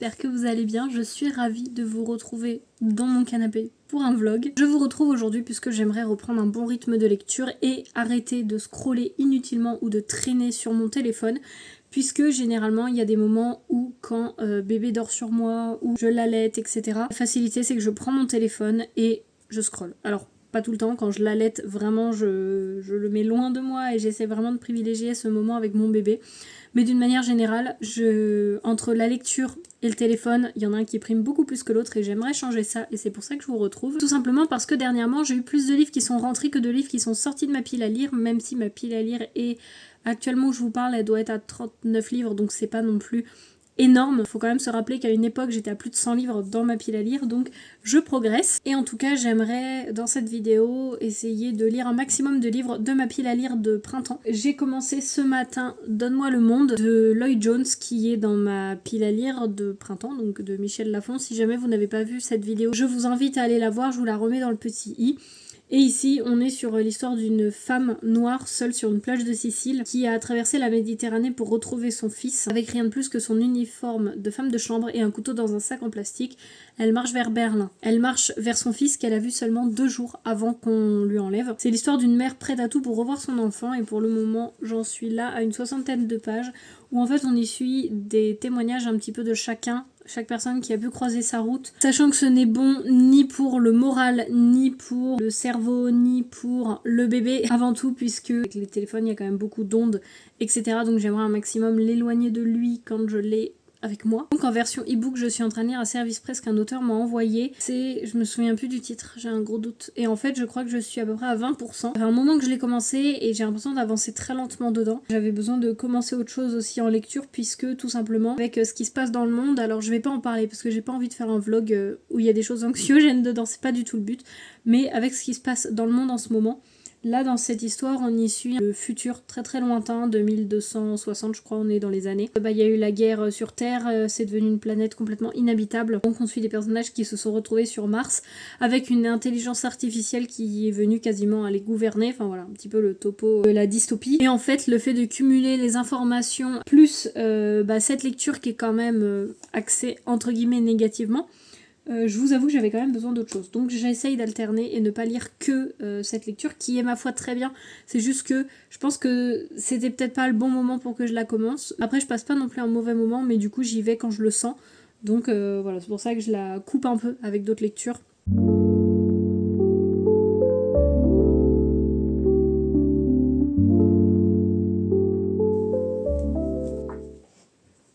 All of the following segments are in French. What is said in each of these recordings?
j'espère que vous allez bien. Je suis ravie de vous retrouver dans mon canapé pour un vlog. Je vous retrouve aujourd'hui puisque j'aimerais reprendre un bon rythme de lecture et arrêter de scroller inutilement ou de traîner sur mon téléphone. Puisque généralement il y a des moments où quand bébé dort sur moi ou je l'allaite, etc. La facilité c'est que je prends mon téléphone et je scrolle. Alors pas tout le temps, quand je l'allaite vraiment je le mets loin de moi et j'essaie vraiment de privilégier ce moment avec mon bébé. Mais d'une manière générale, entre la lecture et le téléphone, il y en a un qui prime beaucoup plus que l'autre et j'aimerais changer ça et c'est pour ça que je vous retrouve. Tout simplement parce que dernièrement j'ai eu plus de livres qui sont rentrés que de livres qui sont sortis de ma pile à lire, même si ma pile à lire est actuellement où je vous parle, elle doit être à 39 livres donc c'est pas non plus énorme. Faut quand même se rappeler qu'à une époque j'étais à plus de 100 livres dans ma pile à lire, donc je progresse. Et en tout cas j'aimerais dans cette vidéo essayer de lire un maximum de livres de ma pile à lire de printemps. J'ai commencé ce matin Donne-moi le monde de Lloyd Jones qui est dans ma pile à lire de printemps, donc de Michel Lafon. Si jamais vous n'avez pas vu cette vidéo, je vous invite à aller la voir, je vous la remets dans le petit i. Et ici, on est sur l'histoire d'une femme noire seule sur une plage de Sicile qui a traversé la Méditerranée pour retrouver son fils avec rien de plus que son uniforme de femme de chambre et un couteau dans un sac en plastique. Elle marche vers Berlin. Elle marche vers son fils qu'elle a vu seulement 2 jours avant qu'on lui enlève. C'est l'histoire d'une mère prête à tout pour revoir son enfant et pour le moment, j'en suis là à une 60aine de pages où en fait on y suit des témoignages un petit peu de chaque personne qui a pu croiser sa route, sachant que ce n'est bon ni pour le moral, ni pour le cerveau, ni pour le bébé, avant tout puisque avec les téléphones il y a quand même beaucoup d'ondes, etc. Donc j'aimerais un maximum l'éloigner de lui quand je l'ai avec moi. Donc en version e-book, je suis en train de lire un service presse qu'un auteur m'a envoyé. Je me souviens plus du titre, j'ai un gros doute. Et en fait, je crois que je suis à peu près à 20%. Ça fait un moment que je l'ai commencé et j'ai l'impression d'avancer très lentement dedans. J'avais besoin de commencer autre chose aussi en lecture puisque tout simplement, avec ce qui se passe dans le monde, alors je vais pas en parler parce que j'ai pas envie de faire un vlog où il y a des choses anxiogènes dedans, c'est pas du tout le but. Mais avec ce qui se passe dans le monde en ce moment, là, dans cette histoire, on y suit le futur très très lointain, 2260 je crois, on est dans les années. Il y a eu la guerre sur Terre, c'est devenu une planète complètement inhabitable. Donc on suit des personnages qui se sont retrouvés sur Mars avec une intelligence artificielle qui est venue quasiment à les gouverner. Enfin voilà, un petit peu le topo de la dystopie. Et en fait, le fait de cumuler les informations plus cette lecture qui est quand même axée entre guillemets négativement, je vous avoue que j'avais quand même besoin d'autre chose. Donc j'essaye d'alterner et ne pas lire que cette lecture qui est ma foi très bien. C'est juste que je pense que c'était peut-être pas le bon moment pour que je la commence. Après je passe pas non plus un mauvais moment mais du coup j'y vais quand je le sens. Donc voilà, c'est pour ça que je la coupe un peu avec d'autres lectures.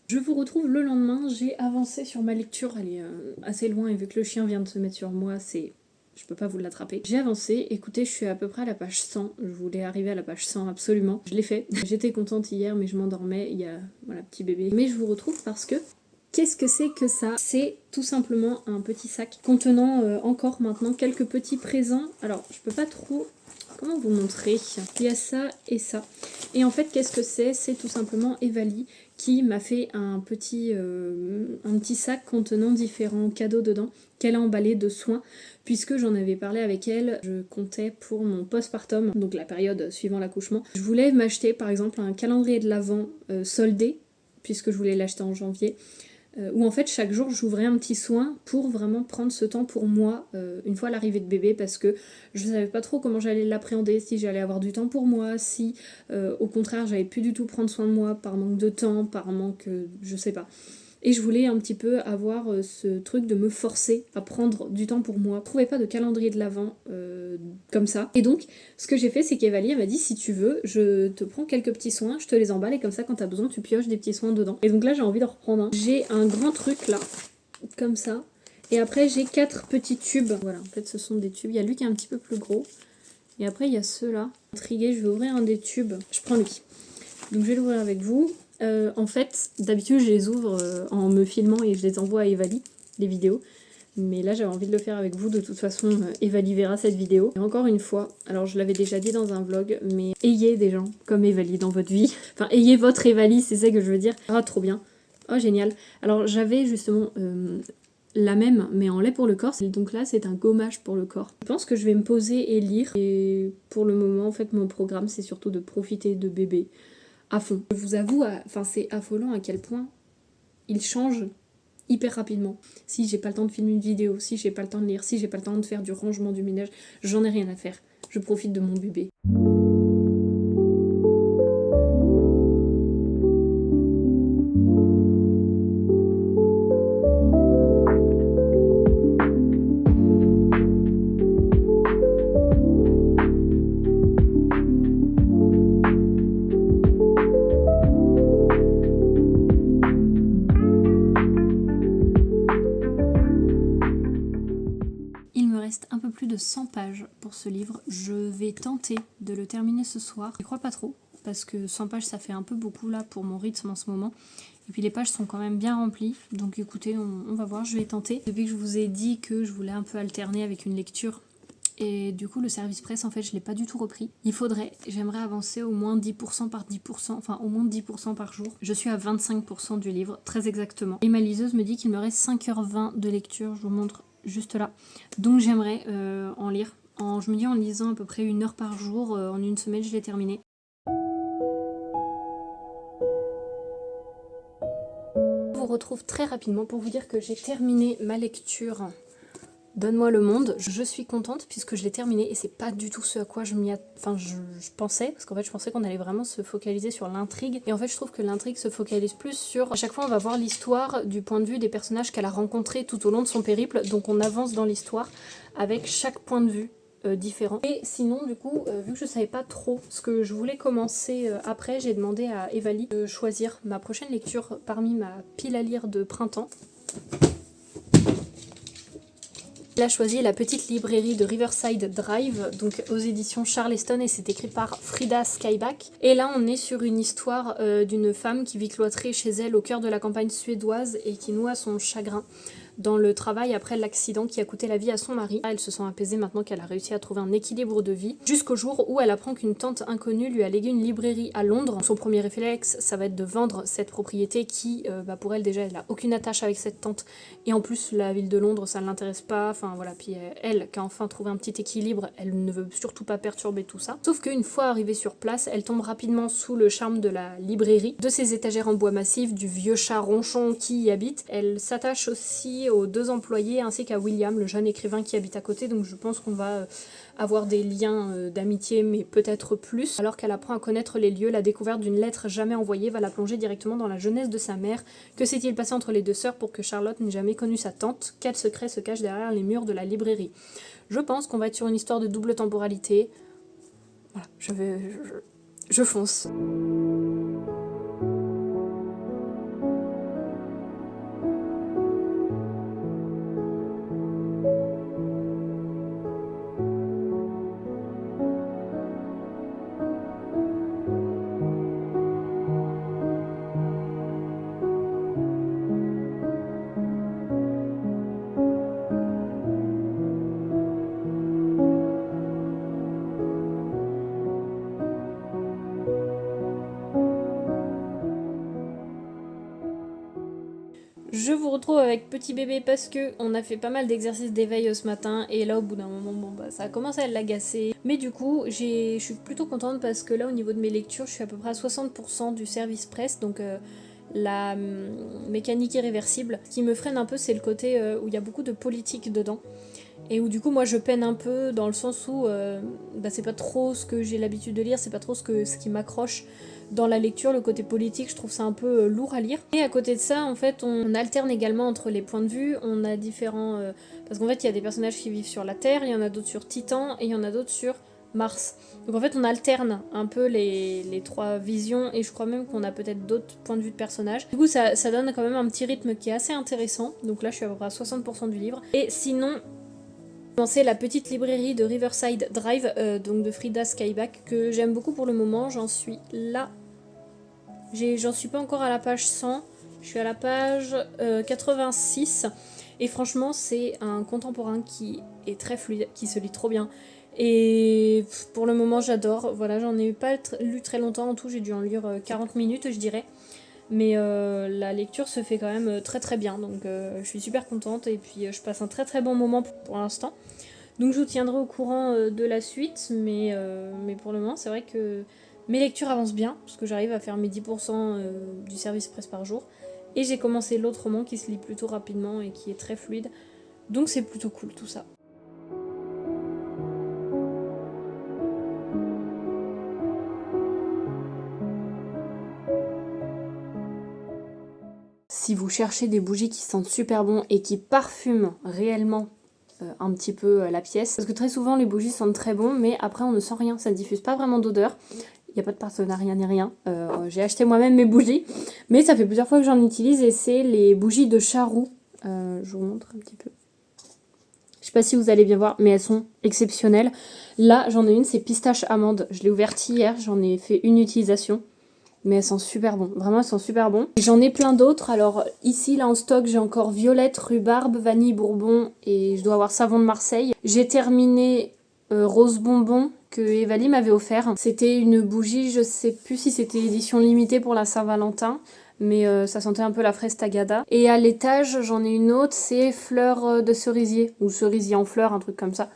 Je vous retrouve le lendemain, j'ai avancé sur ma lecture, elle est assez loin et vu que le chien vient de se mettre sur moi, je peux pas vous l'attraper. J'ai avancé, écoutez, je suis à peu près à la page 100, je voulais arriver à la page 100 absolument, je l'ai fait. J'étais contente hier mais je m'endormais, il y a voilà petit bébé. Mais je vous retrouve parce que qu'est-ce que c'est que ça? C'est tout simplement un petit sac contenant encore maintenant quelques petits présents. Alors je peux pas trop... Comment vous montrer? Il y a ça et ça. Et en fait, qu'est-ce que c'est? C'est tout simplement Evali qui m'a fait un petit sac contenant différents cadeaux dedans qu'elle a emballé de soins puisque j'en avais parlé avec elle. Je comptais pour mon postpartum, donc la période suivant l'accouchement. Je voulais m'acheter par exemple un calendrier de l'Avent soldé puisque je voulais l'acheter en janvier. Où en fait chaque jour j'ouvrais un petit soin pour vraiment prendre ce temps pour moi une fois l'arrivée de bébé parce que je savais pas trop comment j'allais l'appréhender, si j'allais avoir du temps pour moi, si au contraire j'allais plus du tout prendre soin de moi par manque de temps, par manque je sais pas. Et je voulais un petit peu avoir ce truc de me forcer à prendre du temps pour moi. Je trouvais pas de calendrier de l'Avent comme ça. Et donc, ce que j'ai fait, c'est qu'Evalie m'a dit, si tu veux, je te prends quelques petits soins, je te les emballe et comme ça, quand t'as besoin, tu pioches des petits soins dedans. Et donc là, j'ai envie d'en reprendre un. J'ai un grand truc là, comme ça. Et après, j'ai 4 petits tubes. Voilà, en fait, ce sont des tubes. Il y a lui qui est un petit peu plus gros. Et après, il y a ceux-là. Intriguée, je vais ouvrir un des tubes. Je prends lui. Donc, je vais l'ouvrir avec vous. En fait, d'habitude, je les ouvre en me filmant et je les envoie à Evali, les vidéos. Mais là, j'avais envie de le faire avec vous. De toute façon, Evali verra cette vidéo. Et encore une fois, alors je l'avais déjà dit dans un vlog, mais ayez des gens comme Evali dans votre vie. Enfin, ayez votre Evali, c'est ça que je veux dire. Ah, trop bien. Oh, génial. Alors, j'avais justement la même, mais en lait pour le corps. Donc là, c'est un gommage pour le corps. Je pense que je vais me poser et lire. Et pour le moment, en fait, mon programme, c'est surtout de profiter de bébé à fond. Je vous avoue, enfin c'est affolant à quel point il change hyper rapidement. Si j'ai pas le temps de filmer une vidéo, si j'ai pas le temps de lire, si j'ai pas le temps de faire du rangement du ménage, j'en ai rien à faire. Je profite de mon bébé. Un peu plus de 100 pages pour ce livre. Je vais tenter de le terminer ce soir. Je crois pas trop, parce que 100 pages ça fait un peu beaucoup là pour mon rythme en ce moment. Et puis les pages sont quand même bien remplies. Donc écoutez, on va voir, je vais tenter. Depuis que je vous ai dit que je voulais un peu alterner avec une lecture, et du coup le service presse en fait je l'ai pas du tout repris. J'aimerais avancer au moins 10% par 10%, enfin au moins 10% par jour. Je suis à 25% du livre, très exactement. Et ma liseuse me dit qu'il me reste 5h20 de lecture, je vous montre juste là. Donc j'aimerais en lire. Je me dis en lisant à peu près 1 heure par jour, en une semaine je l'ai terminé. Je vous retrouve très rapidement pour vous dire que j'ai terminé ma lecture Donne-moi le monde. Je suis contente puisque je l'ai terminé et c'est pas du tout ce à quoi je pensais, parce qu'en fait je pensais qu'on allait vraiment se focaliser sur l'intrigue, et en fait je trouve que l'intrigue se focalise plus sur, à chaque fois on va voir l'histoire du point de vue des personnages qu'elle a rencontrés tout au long de son périple, donc on avance dans l'histoire avec chaque point de vue différent. Et sinon du coup, vu que je savais pas trop ce que je voulais commencer après, j'ai demandé à Evali de choisir ma prochaine lecture parmi ma pile à lire de printemps. Elle a choisi La petite librairie de Riverside Drive, donc aux éditions Charleston, et c'est écrit par Frida Skyback. Et là on est sur une histoire d'une femme qui vit cloîtrée chez elle au cœur de la campagne suédoise et qui noie son chagrin dans le travail après l'accident qui a coûté la vie à son mari. Elle se sent apaisée maintenant qu'elle a réussi à trouver un équilibre de vie, jusqu'au jour où elle apprend qu'une tante inconnue lui a légué une librairie à Londres. Son premier réflexe, ça va être de vendre cette propriété qui, pour elle déjà, elle n'a aucune attache avec cette tante, et en plus la ville de Londres ça ne l'intéresse pas, enfin voilà, puis elle qui a enfin trouvé un petit équilibre, elle ne veut surtout pas perturber tout ça. Sauf qu'une fois arrivée sur place, elle tombe rapidement sous le charme de la librairie, de ses étagères en bois massif, du vieux chat ronchon qui y habite. Elle s'attache aussi aux 2 employés ainsi qu'à William, le jeune écrivain qui habite à côté, donc je pense qu'on va avoir des liens d'amitié, mais peut-être plus. Alors qu'elle apprend à connaître les lieux, la découverte d'une lettre jamais envoyée va la plonger directement dans la jeunesse de sa mère. Que s'est-il passé entre les 2 sœurs pour que Charlotte n'ait jamais connu sa tante? Quel secret se cache derrière les murs de la librairie? Je pense qu'on va être sur une histoire de double temporalité. Voilà, je fonce. Je vous retrouve avec petit bébé parce que on a fait pas mal d'exercices d'éveil ce matin, et là au bout d'un moment ça a commencé à l'agacer. Mais du coup je suis plutôt contente parce que là au niveau de mes lectures je suis à peu près à 60% du service presse, donc la mécanique irréversible. Ce qui me freine un peu c'est le côté où il y a beaucoup de politique dedans. Et où du coup moi je peine un peu dans le sens où c'est pas trop ce que j'ai l'habitude de lire, c'est pas trop ce qui m'accroche dans la lecture. Le côté politique je trouve ça un peu lourd à lire. Et à côté de ça en fait on alterne également entre les points de vue, on a différents... parce qu'en fait il y a des personnages qui vivent sur la Terre, il y en a d'autres sur Titan et il y en a d'autres sur Mars. Donc en fait on alterne un peu les 3 visions, et je crois même qu'on a peut-être d'autres points de vue de personnages. Du coup ça donne quand même un petit rythme qui est assez intéressant. Donc là je suis à peu près à 60% du livre. Et sinon... C'est La petite librairie de Riverside Drive, donc de Frida Skyback, que j'aime beaucoup pour le moment. J'en suis là. J'en suis pas encore à la page 100. Je suis à la page 86. Et franchement, c'est un contemporain qui est très fluide, qui se lit trop bien. Et pour le moment, j'adore. Voilà, j'en ai pas lu très longtemps. En tout, j'ai dû en lire 40 minutes, je dirais. Mais la lecture se fait quand même très très bien, donc je suis super contente, et puis je passe un très très bon moment pour l'instant. Donc je vous tiendrai au courant de la suite, mais pour le moment c'est vrai que mes lectures avancent bien, parce que j'arrive à faire mes 10% du service presse par jour, Et j'ai commencé l'autre roman qui se lit plutôt rapidement et qui est très fluide. Donc c'est plutôt cool tout ça. Si vous cherchez des bougies qui sentent super bon et qui parfument réellement un petit peu la pièce, parce que très souvent les bougies sentent très bon, mais après on ne sent rien, ça ne diffuse pas vraiment d'odeur. Il n'y a pas de partenariat ni rien. J'ai acheté moi-même mes bougies, mais ça fait plusieurs fois que j'en utilise et c'est les bougies de Charroux. Je vous montre un petit peu. Je sais pas si vous allez bien voir, mais elles sont exceptionnelles. Là, j'en ai une, c'est pistache amande. Je l'ai ouverte hier, j'en ai fait une utilisation. Mais elles sont super bon, vraiment elles sont super bon. J'en ai plein d'autres, alors ici là en stock j'ai encore violette, rhubarbe, vanille, bourbon et je dois avoir savon de Marseille. J'ai terminé rose bonbon que Evalie m'avait offert. C'était une bougie, je sais plus si c'était édition limitée pour la Saint-Valentin, mais ça sentait un peu la fraise tagada. Et à l'étage j'en ai une autre, c'est fleur de cerisier, ou cerisier en fleurs, un truc comme ça.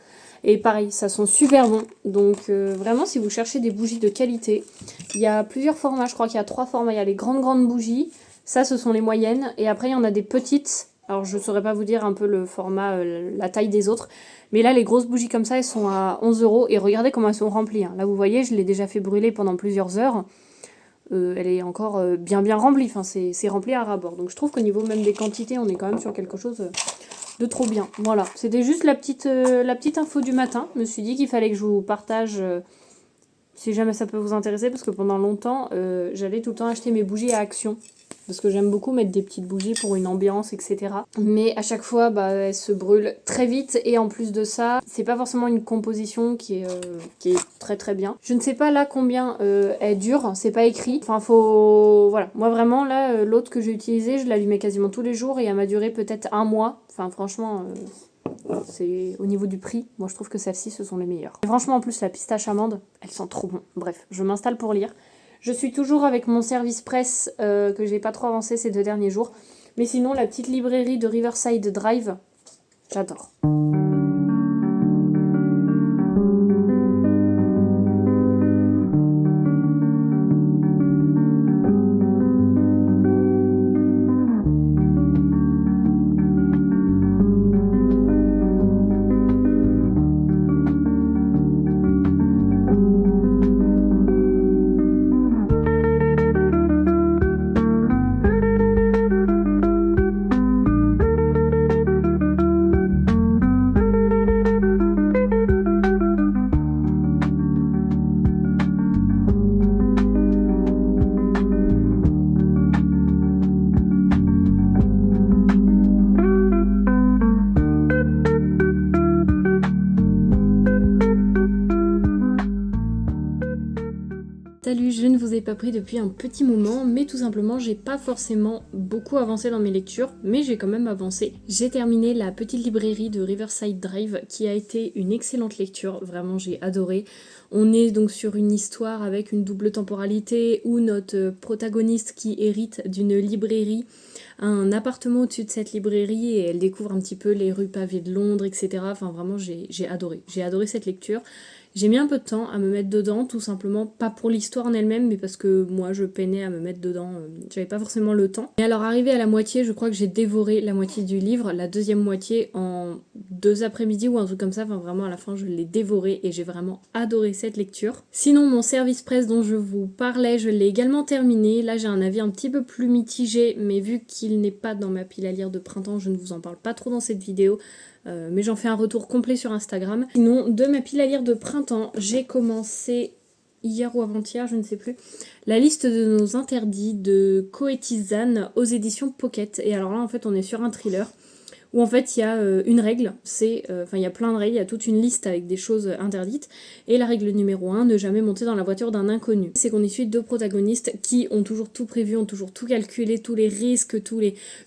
Et pareil, ça sent super bon. Donc vraiment, si vous cherchez des bougies de qualité, il y a plusieurs formats. Je crois qu'il y a 3 formats. Il y a les grandes bougies. Ça, ce sont les moyennes. Et après, il y en a des petites. Alors, je ne saurais pas vous dire un peu le format, la taille des autres. Mais là, les grosses bougies comme ça, elles sont à 11 €. Et regardez comment elles sont remplies. Hein. Là, vous voyez, je l'ai déjà fait brûler pendant plusieurs heures. Elle est encore bien remplie. Enfin, c'est rempli à ras-bord. Donc, je trouve qu'au niveau même des quantités, on est quand même sur quelque chose de trop bien. Voilà, c'était juste la petite info du matin. Je me suis dit qu'il fallait que je vous partage si jamais ça peut vous intéresser, parce que pendant longtemps, j'allais tout le temps acheter mes bougies à Action. Parce que j'aime beaucoup mettre des petites bougies pour une ambiance, etc. Mais à chaque fois, elles se brûlent très vite. Et en plus de ça, c'est pas forcément une composition qui est très très bien. Je ne sais pas là combien elle dure, c'est pas écrit. Enfin, faut... Voilà. Moi vraiment, là, l'autre que j'ai utilisée, je l'allumais quasiment tous les jours et elle m'a duré peut-être un mois. Enfin, franchement... c'est au niveau du prix, moi je trouve que celles-ci ce sont les meilleures. Et franchement en plus la pistache amande, elle sent trop bon. Bref, je m'installe pour lire. Je suis toujours avec mon service presse que j'ai pas trop avancé ces 2 derniers jours. Mais sinon la petite librairie de Riverside Drive, j'adore. Salut, je ne vous ai pas pris depuis un petit moment, mais tout simplement j'ai pas forcément beaucoup avancé dans mes lectures, mais j'ai quand même avancé. J'ai terminé la petite librairie de Riverside Drive qui a été une excellente lecture, vraiment j'ai adoré. On est donc sur une histoire avec une double temporalité où notre protagoniste qui hérite d'une librairie a un appartement au-dessus de cette librairie et elle découvre un petit peu les rues pavées de Londres, etc. Enfin vraiment j'ai adoré. J'ai adoré cette lecture. J'ai mis un peu de temps à me mettre dedans, tout simplement, pas pour l'histoire en elle-même, mais parce que moi je peinais à me mettre dedans, j'avais pas forcément le temps. Et alors arrivé à la moitié, je crois que j'ai dévoré la moitié du livre, la deuxième moitié en 2 après-midi ou un truc comme ça, enfin vraiment à la fin je l'ai dévoré et j'ai vraiment adoré cette lecture. Sinon mon service presse dont je vous parlais, je l'ai également terminé, là j'ai un avis un petit peu plus mitigé, mais vu qu'il n'est pas dans ma pile à lire de printemps, je ne vous en parle pas trop dans cette vidéo. Mais j'en fais un retour complet sur Instagram. Sinon, de ma pile à lire de printemps, j'ai commencé hier ou avant-hier, je ne sais plus, la liste de nos interdits de Coétisane aux éditions Pocket. Et alors là, en fait, on est sur un thriller où en fait il y a une règle, il y a plein de règles, il y a toute une liste avec des choses interdites, et la règle numéro 1, ne jamais monter dans la voiture d'un inconnu. C'est qu'on y suit 2 protagonistes qui ont toujours tout prévu, ont toujours tout calculé, tous les risques,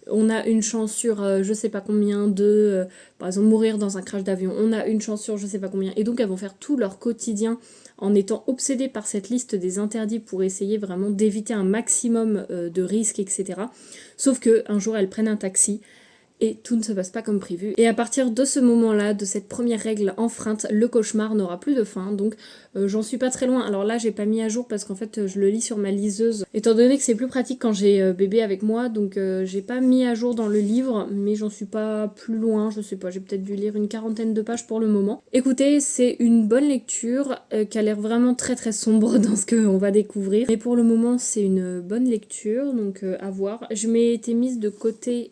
on a une chance sur je sais pas combien de, par exemple mourir dans un crash d'avion, on a une chance sur je sais pas combien, et donc elles vont faire tout leur quotidien en étant obsédées par cette liste des interdits pour essayer vraiment d'éviter un maximum de risques, etc. Sauf qu'un jour elles prennent un taxi, et tout ne se passe pas comme prévu. Et à partir de ce moment-là, de cette première règle enfreinte, le cauchemar n'aura plus de fin, donc j'en suis pas très loin. Alors là, j'ai pas mis à jour parce qu'en fait, je le lis sur ma liseuse, étant donné que c'est plus pratique quand j'ai bébé avec moi, donc j'ai pas mis à jour dans le livre, mais j'en suis pas plus loin, je sais pas, j'ai peut-être dû lire une 40aine de pages pour le moment. Écoutez, c'est une bonne lecture qui a l'air vraiment très très sombre dans ce qu'on va découvrir, mais pour le moment, c'est une bonne lecture, donc à voir. Je m'étais mise de côté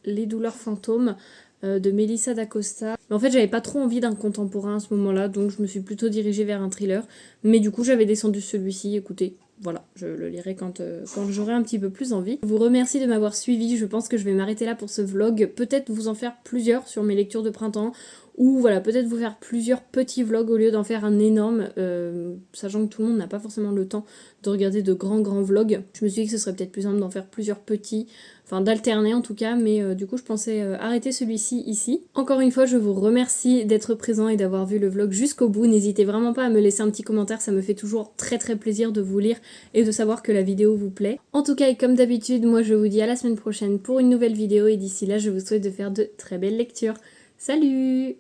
Les douleurs fantômes de Melissa d'Acosta. Mais en fait, j'avais pas trop envie d'un contemporain à ce moment-là, donc je me suis plutôt dirigée vers un thriller. Mais du coup, j'avais descendu celui-ci, écoutez. Voilà, je le lirai quand j'aurai un petit peu plus envie. Je vous remercie de m'avoir suivi, je pense que je vais m'arrêter là pour ce vlog. Peut-être vous en faire plusieurs sur mes lectures de printemps, ou voilà, peut-être vous faire plusieurs petits vlogs au lieu d'en faire un énorme, sachant que tout le monde n'a pas forcément le temps de regarder de grands vlogs. Je me suis dit que ce serait peut-être plus simple d'en faire plusieurs petits, enfin d'alterner en tout cas, mais du coup je pensais arrêter celui-ci ici. Encore une fois, je vous remercie d'être présent et d'avoir vu le vlog jusqu'au bout. N'hésitez vraiment pas à me laisser un petit commentaire, ça me fait toujours très très plaisir de vous lire et de savoir que la vidéo vous plaît. En tout cas, et comme d'habitude, moi je vous dis à la semaine prochaine pour une nouvelle vidéo, et d'ici là je vous souhaite de faire de très belles lectures. Salut!